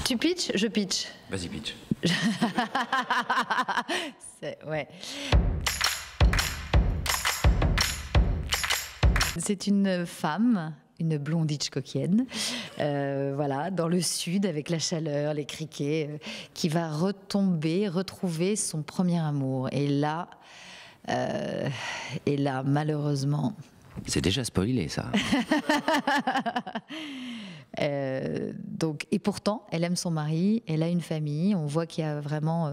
Tu pitches? Je pitch. Vas-y, pitch. Ouais. C'est une femme, une blonde hitchcockienne, voilà, dans le sud avec la chaleur, les criquets, qui va retrouver son premier amour. Et là, malheureusement. C'est déjà spoilé, ça. Donc, et pourtant, elle aime son mari, elle a une famille. On voit qu'il y a vraiment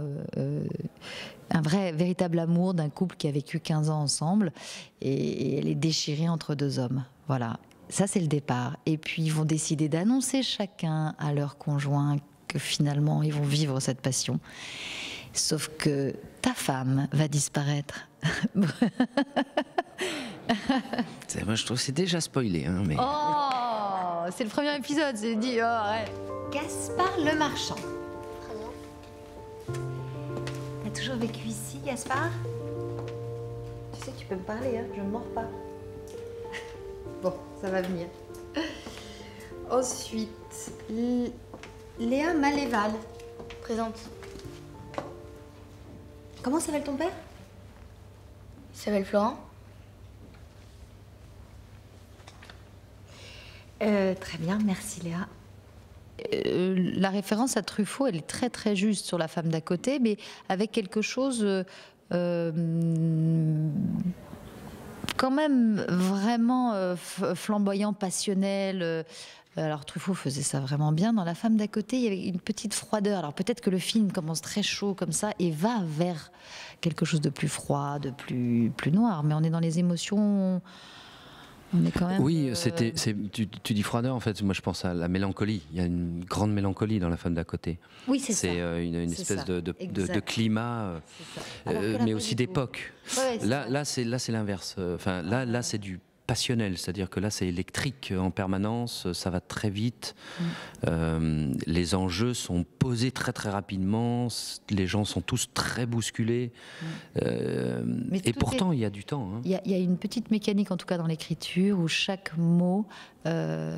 un véritable amour d'un couple qui a vécu 15 ans ensemble. Et elle est déchirée entre deux hommes. Voilà. Ça, c'est le départ. Et puis, ils vont décider d'annoncer chacun à leur conjoint que finalement, ils vont vivre cette passion. Sauf que ta femme va disparaître. Moi, je trouve que c'est déjà spoilé. Hein, mais... Oh, c'est le premier épisode, c'est dit. Oh, ouais. Gaspard le marchand. T'as toujours vécu ici, Gaspard? Tu sais, tu peux me parler, hein, je ne mords pas. Bon, ça va venir. Ensuite, Léa Maléval. Présente. Comment s'appelle ton père? Il s'appelle Florent. Très bien, merci Léa. La référence à Truffaut, elle est très très juste sur la femme d'à côté, mais avec quelque chose quand même vraiment flamboyant, passionnel. Alors Truffaut faisait ça vraiment bien. Dans la femme d'à côté, il y avait une petite froideur. Alors peut-être que le film commence très chaud comme ça et va vers quelque chose de plus froid, de plus noir. Mais on est dans les émotions. On est quand même. Oui, tu dis froideur en fait. Moi, je pense à la mélancolie. Il y a une grande mélancolie dans la femme d'à côté. Oui, c'est ça. C'est une espèce de climat, mais aussi d'époque. Ouais, là, c'est l'inverse. Enfin, là, c'est du passionnel, c'est-à-dire que là c'est électrique en permanence, ça va très vite, les enjeux sont posés très très rapidement, les gens sont tous très bousculés, et pourtant il y a du temps. Hein. Il y a une petite mécanique en tout cas dans l'écriture où chaque mot... mais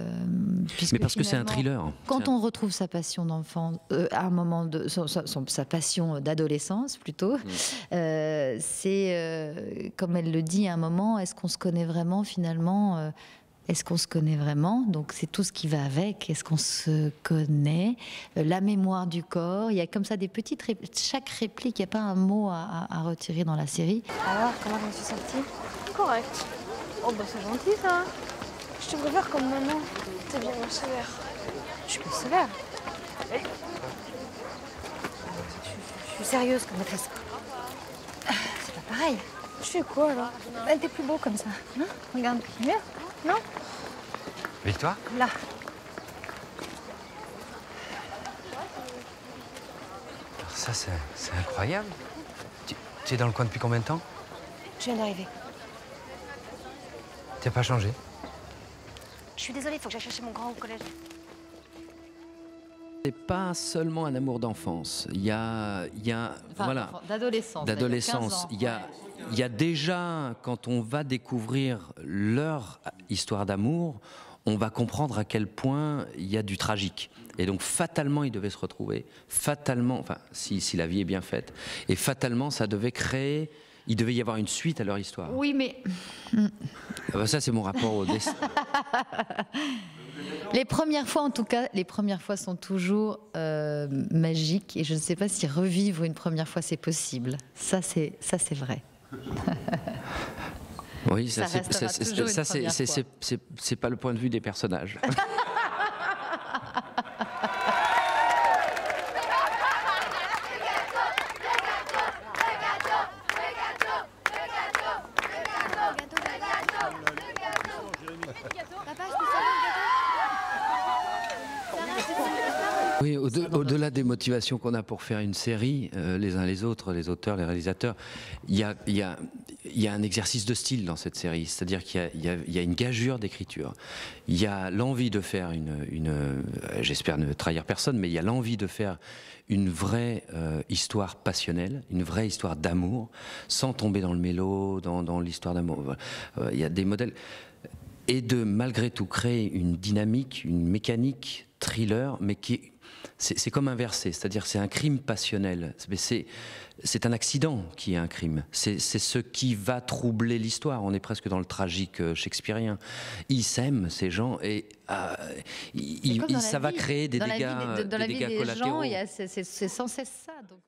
parce que c'est un thriller. Quand on retrouve sa passion d'enfant, à un moment de sa passion d'adolescence plutôt, c'est comme elle le dit à un moment, est-ce qu'on se connaît vraiment finalement est-ce qu'on se connaît vraiment? Donc c'est tout ce qui va avec. Est-ce qu'on se connaît? La mémoire du corps. Il y a comme ça des petites chaque réplique. Il n'y a pas un mot à retirer dans la série. Alors, comment je me suis sortie? Correct. Oh bah c'est gentil ça. Je te préfère comme maman. T'es bien moins sévère. Je suis pas sévère. Je suis sérieuse comme maîtresse. C'est pas pareil. Je fais quoi alors? Elle était plus beau comme ça. Hein? Regarde, mieux? Non? Victoire? Là. Alors ça c'est incroyable. Tu es dans le coin depuis combien de temps? Je viens d'arriver. T'as pas changé? Je suis désolée, il faut que j'aille chercher mon grand au collège. C'est pas seulement un amour d'enfance. Il y a Enfin, voilà, d'adolescence. Il y a déjà, quand on va découvrir leur histoire d'amour, on va comprendre à quel point il y a du tragique. Et donc fatalement, ils devaient se retrouver. Fatalement, enfin, si la vie est bien faite, et fatalement, ça devait créer. Il devait y avoir une suite à leur histoire. Oui, mais Ah bah ça, c'est mon rapport au destin. les premières fois, en tout cas, les premières fois sont toujours magiques. Et je ne sais pas si revivre une première fois, c'est possible. Ça, c'est vrai. Oui, ça c'est pas le point de vue des personnages. Oui, au-delà des motivations qu'on a pour faire une série, les uns les autres, les auteurs, les réalisateurs, il y a un exercice de style dans cette série, c'est-à-dire qu'il y a une gageure d'écriture. Il y a l'envie de faire j'espère ne trahir personne, mais il y a l'envie de faire une vraie histoire passionnelle, une vraie histoire d'amour, sans tomber dans le mélo, dans l'histoire d'amour. Il y a des modèles. Et de malgré tout créer une dynamique, une mécanique thriller, mais qui c'est comme inversé, c'est-à-dire c'est un crime passionnel. C'est un accident qui est un crime. C'est ce qui va troubler l'histoire. On est presque dans le tragique shakespearien. Ils s'aiment, ces gens, et ça va créer des dégâts, dans la vie des collatéraux. gens, c'est sans cesse ça. Donc...